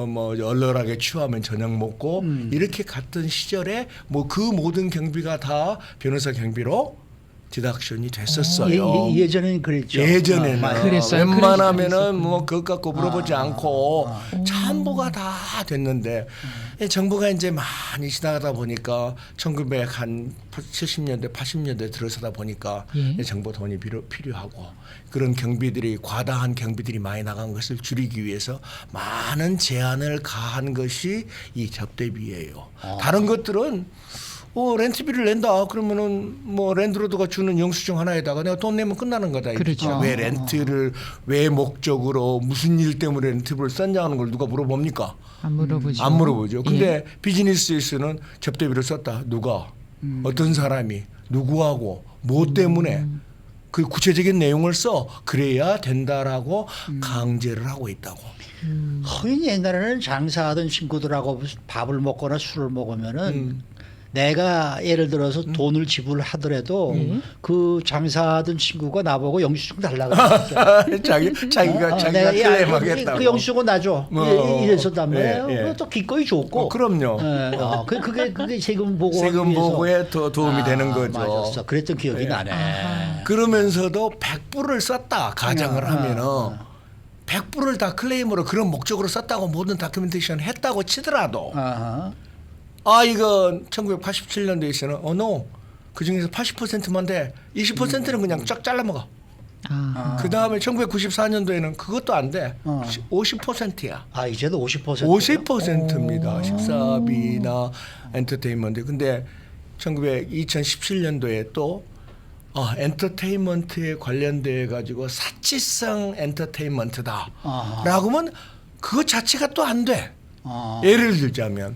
뭐 얼얼하게 취하면 저녁 먹고 이렇게 갔던 시절에 뭐 그 모든 경비가 다 변호사 경비로 디덕션이 됐었어요. 예전에는 그랬죠. 예전에는 그랬어요. 웬만하면은 뭐 그것 갖고 물어보지 않고 전부가 다 됐는데 정부가 이제 많이 지나가다 보니까 1970년대 80년대 들어서다 보니까 정부 돈이 필요하고 그런 경비들이 과다한 경비들이 많이 나간 것을 줄이기 위해서 많은 제한을 가한 것이 이 접대비예요. 다른 것들은 렌트비를 낸다 그러면은 뭐 랜드로드가 주는 영수증 하나에다가 내가 돈 내면 끝나는 거다. 그렇죠. 왜 렌트를 왜 목적으로 무슨 일 때문에 렌트비를 썼냐는 걸 누가 물어봅니까? 안 물어보죠. 안 물어보죠. 근데 비즈니스에서는 접대비를 썼다. 누가 어떤 사람이 누구하고 뭐 때문에 그 구체적인 내용을 써 그래야 된다라고 강제를 하고 있다고. 허인 옛날에는 장사하던 친구들하고 밥을 먹거나 술을 먹으면은 내가 예를 들어서 돈을 지불하더라도 그 장사하던 친구가 나보고 영수증 달라고 했어. 자기가 클레임하겠다고. 그 영수증은 나줘. 이랬었단 말이에요. 예. 또 기꺼이 줬고. 그럼요. 그게 세금 보고 세금 보고에 더 도움이 되는 거죠. 맞았어. 그랬던 기억이 나네. 그러면서도 100불을 썼다 가정을 하면은 100불을 다 클레임으로 그런 목적으로 썼다고 모든 다큐멘테이션 했다고 치더라도 이건 1987년도에서는 no 그 중에서 80%만 돼 20%는 그냥 쫙 잘라먹어. 그 다음에 1994년도에는 그것도 안 돼. 50%야. 이제도 50%. 50%입니다. 식사비나 엔터테인먼트. 근데 2017년도에 또 엔터테인먼트에 관련돼 가지고 사치성 엔터테인먼트다라고 하면 그것 자체가 또 안 돼. 예를 들자면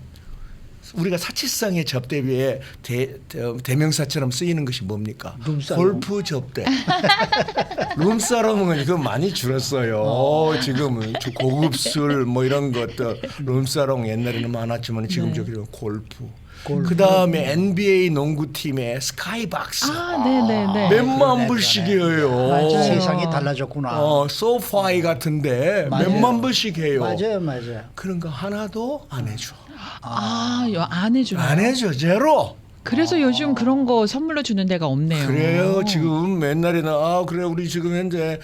우리가 사치성의 접대비에 대명사처럼 쓰이는 것이 뭡니까? 룸사롱. 골프 접대. 룸사롱은 그거 많이 줄었어요. 지금은 고급 술 뭐 이런 것들 룸사롱 옛날에는 많았지만 지금 저기 골프. 그 다음에 NBA 농구팀의 스카이박스. 네네네. 몇만 불씩이에요. 맞아요. 세상이 달라졌구나. 소파이 같은데 몇만 불씩 해요. 맞아요. 그런 거 하나도 안 해줘. 안 해줘요. 안 해줘. 제로. 그래서 요즘 그런 거 선물로 주는 데가 없네요. 그래요. 지금 옛날에는 그래 우리 지금 현재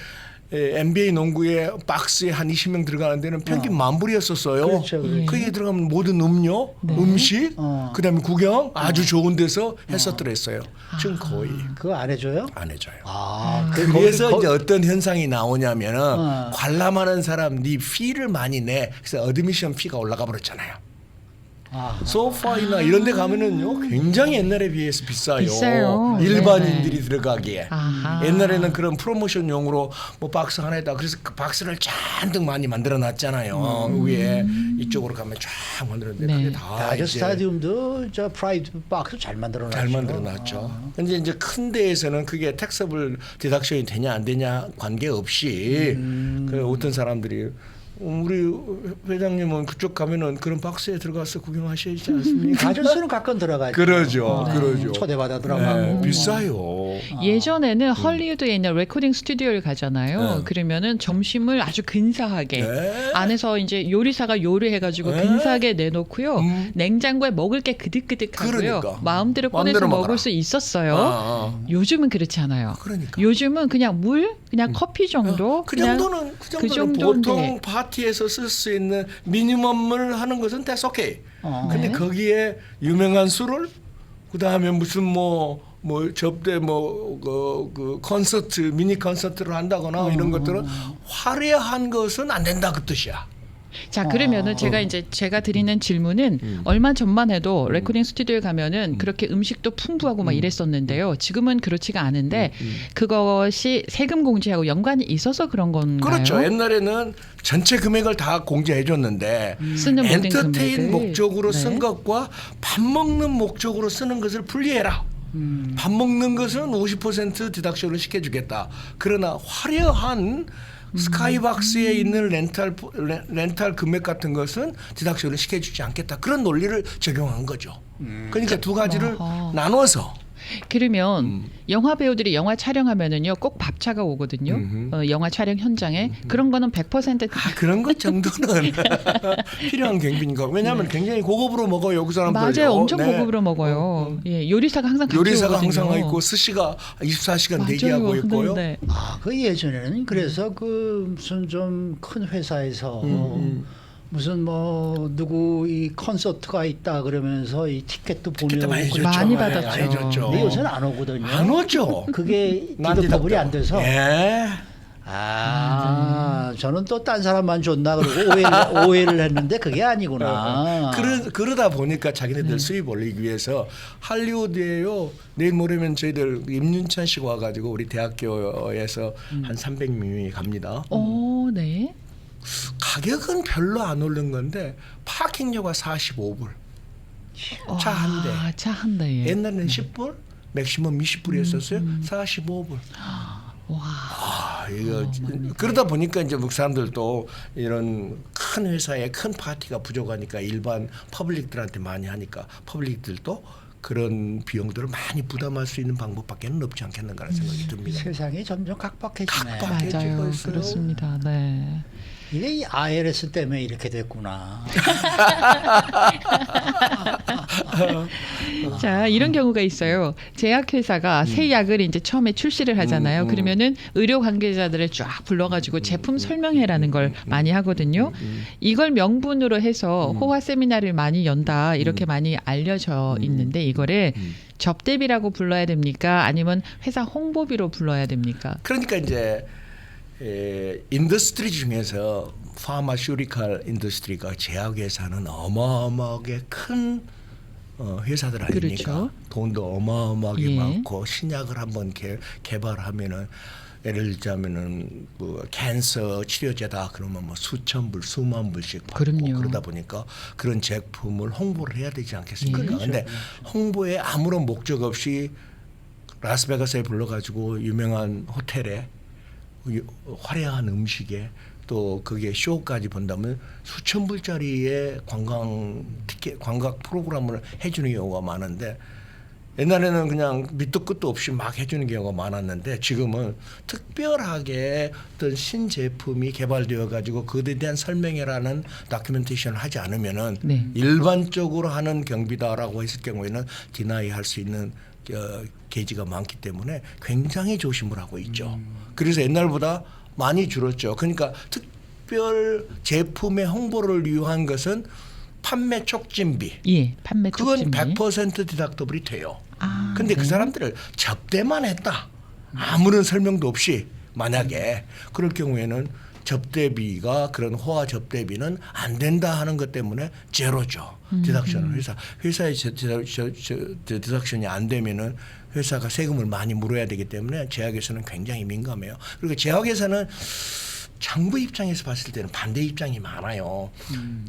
NBA 농구에 박스에 한 20명 들어가는 데는 평균 10,000불이었었어요. 그렇죠. 거기에 들어가면 모든 음료, 음식, 그다음에 구경 아주 좋은 데서 했었더랬어요. 지금 거의 그거 안 해줘요? 안 해줘요. 그래서 이제 어떤 현상이 나오냐면은 관람하는 사람 네 피를 많이 내. 그래서 어드미션 피가 올라가 버렸잖아요. 소파이나 이런 데 가면은요 굉장히 옛날에 비해서 비싸요. 비싸요. 일반인들이 네네. 들어가기에. 아하. 옛날에는 그런 프로모션용으로 뭐 박스 하나에다 그래서 그 박스를 잔뜩 많이 만들어 놨잖아요. 위에 이쪽으로 가면 쫙 만들었는데 네. 그게 다 다저 이제 스타디움도 저 프라이드 박스 잘 만들어놨죠. 잘 만들어놨죠. 근데 이제 큰 데에서는 그게 텍서블 디덕션이 되냐 안 되냐 관계없이 그 어떤 사람들이 우리 회장님은 그쪽 가면은 그런 박스에 들어가서 구경하시지 않습니까? 가전스는 가끔 들어가죠. 그러죠, 그러죠. 초대받아 네, 들어가고. 비싸요. 예전에는 헐리우드에 있는 레코딩 스튜디오를 가잖아요. 네. 그러면은 점심을 아주 근사하게 네. 안에서 이제 요리사가 요리해가지고 네. 근사하게 내놓고요. 냉장고에 먹을 게 그득그득하고요. 그러니까. 마음대로 꺼내서 마음대로 먹을 먹어라. 수 있었어요. 요즘은 그렇지 않아요. 그러니까. 요즘은 그냥 물, 그냥 커피 정도. 그 그냥 정도는 그 정도인데. 보통 파티에서 쓸 수 있는 미니멈을 하는 것은 that's okay. 근데 네. 거기에 유명한 술을 그다음에 무슨 뭐 접대 그 콘서트 미니 콘서트를 한다거나 이런 것들은 화려한 것은 안 된다 그 뜻이야. 자 그러면은 제가 드리는 질문은 얼마 전만 해도 레코딩 스튜디오에 가면은 그렇게 음식도 풍부하고 막 이랬었는데요. 지금은 그렇지가 않은데 그것이 세금 공제하고 연관이 있어서 그런 건가요? 그렇죠. 옛날에는 전체 금액을 다 공제해 줬는데 쓰는 모든 엔터테인 금액을. 목적으로 쓴 네. 것과 밥 먹는 목적으로 쓰는 것을 분리해라. 밥 먹는 것은 50% 디덕션을 시켜주겠다. 그러나 화려한 스카이박스에 있는 렌탈 금액 같은 것은 디덕션을 시켜주지 않겠다. 그런 논리를 적용한 거죠. 그러니까 두 가지를 어허. 나눠서. 그러면 영화 배우들이 영화 촬영하면은요 꼭 밥차가 오거든요. 영화 촬영 현장에 그런 거는 100% 그런 것 정도는 필요한 경비니까. 왜냐하면 굉장히 고급으로 먹어요. 그 사람들. 맞아요. 엄청 고급으로 먹어요. 예, 요리사가 항상 같이 요리사가 오거든요. 항상 있고 스시가 24시간 맞아요. 대기하고 있고요. 네. 그 예전에는 그래서 그 무슨 좀 큰 회사에서 무슨 뭐 누구 이 콘서트가 있다 그러면서 이 티켓도 티켓도 많이 보내고 줬죠. 많이 예, 받았죠. 많이 줬죠. 근데 요새는 안 오거든요. 안 오죠. 그게 난 디덕터블이 안 돼서. 예. 저는 또 딴 사람만 줬나 그러고 오해를 했는데 그게 아니구나. 그러다 보니까 자기네들 수입 올리기 위해서 할리우드에요. 내일 모레면 저희들 임윤찬 씨가 와가지고 우리 대학교에서 한 300명이 갑니다. 네. 가격은 별로 안 오른 건데 파킹료가 45불. 차 한 대. 차 한 대에. 옛날에는 10불, 맥시멈 20불이었었어요. 45불. 와. 이거 그러다 보니까 이제 뭐 사람들도 이런 큰 회사에 큰 파티가 부족하니까 일반 퍼블릭들한테 많이 하니까 퍼블릭들도 그런 비용들을 많이 부담할 수 있는 방법밖에는 없지 않겠는가라는 생각이 듭니다. 세상이 점점 각박해지네. 맞아요. 있어요. 그렇습니다. 네. 이게 이 IRS 때문에 이렇게 됐구나. 자, 이런 경우가 있어요. 제약회사가 새 약을 이제 처음에 출시를 하잖아요. 그러면은 의료 관계자들을 쫙 불러가지고 제품 설명회라는 걸 많이 하거든요. 이걸 명분으로 해서 호화 세미나를 많이 연다 이렇게 많이 알려져 있는데 이거를 접대비라고 불러야 됩니까? 아니면 회사 홍보비로 불러야 됩니까? 그러니까 이제 인더스트리 중에서 파마슈리칼 인더스트리가 제약회사는 어마어마하게 큰 회사들 아닙니까? 그렇죠. 돈도 어마어마하게 예. 많고 신약을 한번 개발하면은 예를 들자면은 뭐 캔서 치료제다 그러면 뭐 수천 불, 수만 불씩 받고 그럼요. 그러다 보니까 그런 제품을 홍보를 해야 되지 않겠습니까? 그런데 홍보에 아무런 목적 없이 라스베가스에 불러가지고 유명한 호텔에 화려한 음식에 또 그게 쇼까지 본다면 수천 불짜리의 관광 프로그램을 해주는 경우가 많은데 옛날에는 그냥 밑도 끝도 없이 막 해주는 경우가 많았는데 지금은 특별하게 어떤 신제품이 개발되어 가지고 그에 대한 설명회라는 다큐멘테이션을 하지 않으면은 네. 일반적으로 하는 경비다라고 했을 경우에는 디나이 할 수 있는 계지가 많기 때문에 굉장히 조심을 하고 있죠. 그래서 옛날보다 많이 줄었죠. 그러니까 특별 제품의 홍보를 위한 것은 판매 촉진비. 예, 판매 그건 촉진비. 100% 디덕터블이 돼요. 아, 근데 그 네. 사람들을 접대만 했다. 아무런 설명도 없이 만약에 그럴 경우에는 접대비가 그런 호화 접대비는 안 된다 하는 것 때문에 제로죠. 디덕션을 회사의 디덕션이 안 되면은 회사가 세금을 많이 물어야 되기 때문에 제약회사는 굉장히 민감해요. 그리고 제약회사는 정부 입장에서 봤을 때는 반대 입장이 많아요.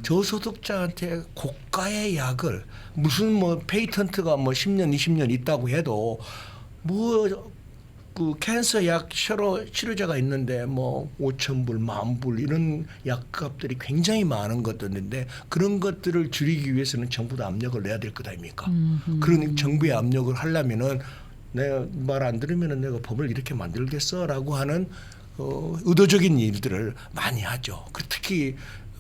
저소득자한테 고가의 약을 무슨 뭐 페이턴트가 뭐 10년, 20년 있다고 해도 뭐 그 캔서 약 치료제가 있는데 뭐 5,000불, 10,000불 이런 약값들이 굉장히 많은 것들인데 그런 것들을 줄이기 위해서는 정부도 압력을 내야 될 것 아닙니까? 그런 정부의 압력을 하려면은 내가 말 안 들으면은 내가 법을 이렇게 만들겠어라고 하는 의도적인 일들을 많이 하죠. 특히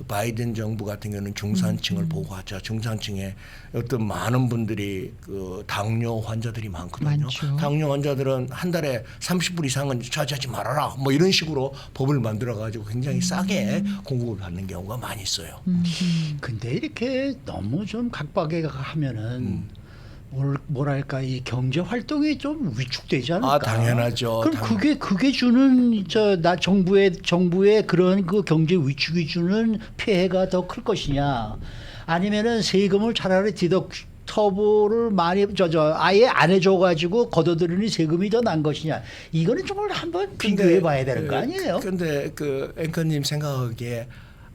바이든 정부 같은 경우는 중산층을 보호하자. 중산층에 어떤 많은 분들이 그 당뇨 환자들이 많거든요. 많죠. 당뇨 환자들은 한 달에 30불 이상은 차지하지 말아라. 뭐 이런 식으로 법을 만들어 가지고 굉장히 싸게 공급을 받는 경우가 많이 있어요. 근데 이렇게 너무 좀 각박하게 하면은 뭐랄까 이 경제 활동이 좀 위축되지 않을까? 아, 당연하죠. 그럼 그게 주는 정부의 그런 그 경제 위축이 주는 피해가 더 클 것이냐? 아니면은 세금을 차라리 터보를 많이 아예 안 해줘 가지고 걷어들이는 세금이 더 난 것이냐? 이거는 정말 한번 비교해 봐야 되는 거 아니에요? 근데 그 앵커님 생각하기에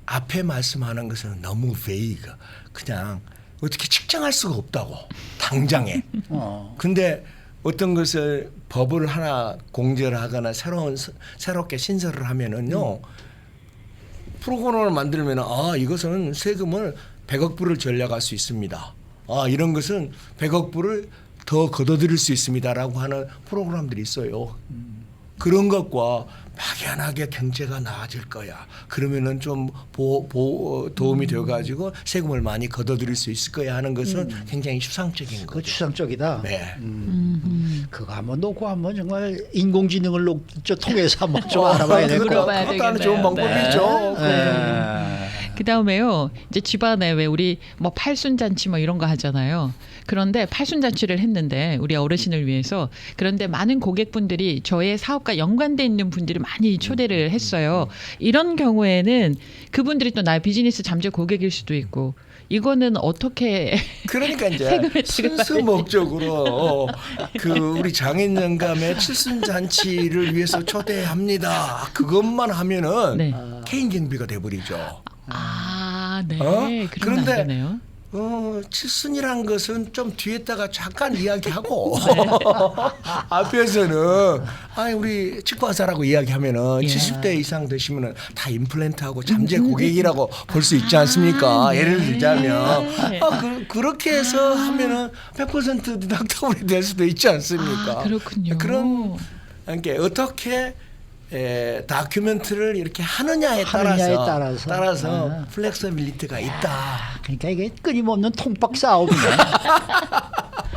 앞에 말씀하는 것은 너무 베이그 그냥 어떻게 측정할 수가 없다고 당장에. 근데 어떤 것을 법을 하나 공제를 하거나 새롭게 신설을 하면은요 프로그램을 만들면 이것은 세금을 100억 불을 절약할 수 있습니다. 이런 것은 100억 불을 더 걷어들일 수 있습니다라고 하는 프로그램들이 있어요. 그런 것과 막연하게 경제가 나아질 거야. 그러면은 좀 도움이 되어가지고 세금을 많이 걷어들일 수 있을 거야 하는 것은 굉장히 추상적인 그 거죠. 추상적이다. 네. 그거 한번 놓고 한번 정말 인공지능을 통해서 한번 좀 알아봐야 되고. 물어봐야 그것도 하는 되겠네요. 좋은 방법이죠. 그 다음에요. 이제 집안에 왜 우리 뭐 팔순잔치 뭐 이런 거 하잖아요. 그런데 팔순잔치를 했는데 우리 어르신을 위해서 그런데 많은 고객분들이 저의 사업과 연관돼 있는 분들이 많이 초대를 했어요. 이런 경우에는 그분들이 또 나의 비즈니스 잠재 고객일 수도 있고 이거는 어떻게 그러니까 이제 세금을 지급받을 순수 목적으로 그 우리 장인 영감의 칠순 잔치를 위해서 초대합니다. 그것만 하면은 네. 개인 경비가 돼버리죠. 네. 그러면 그런데 안 되네요. 칠순이란 것은 좀 뒤에다가 잠깐 이야기하고 앞에서는 우리 치과 의사라고 이야기하면은 70대 이상 되시면은 다 임플란트하고 잠재 고객이라고 볼 수 있지 않습니까? 예를 들자면 그렇게 해서 하면은 100% 디덕터블이 될 수도 있지 않습니까? 그렇군요. 그런 그러니까 어떻게 다큐멘트를 이렇게 하느냐에 따라서 플렉서빌리티가 있다. 그러니까 이게 끊임없는 통박 싸움이네.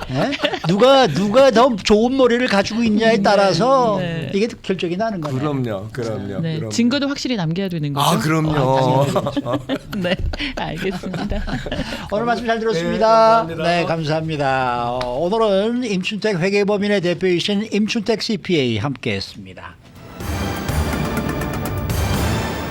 예? 누가 더 좋은 머리를 가지고 있냐에 따라서 네. 이게 결정이 나는 거예요. 그럼요. 네. 증거도 확실히 남겨야 되는 거죠. 그럼요. 네, 알겠습니다. 오늘 말씀 잘 들었습니다. 네, 감사합니다. 감사합니다. 오늘은 임춘택 회계법인의 대표이신 임춘택 CPA 함께했습니다.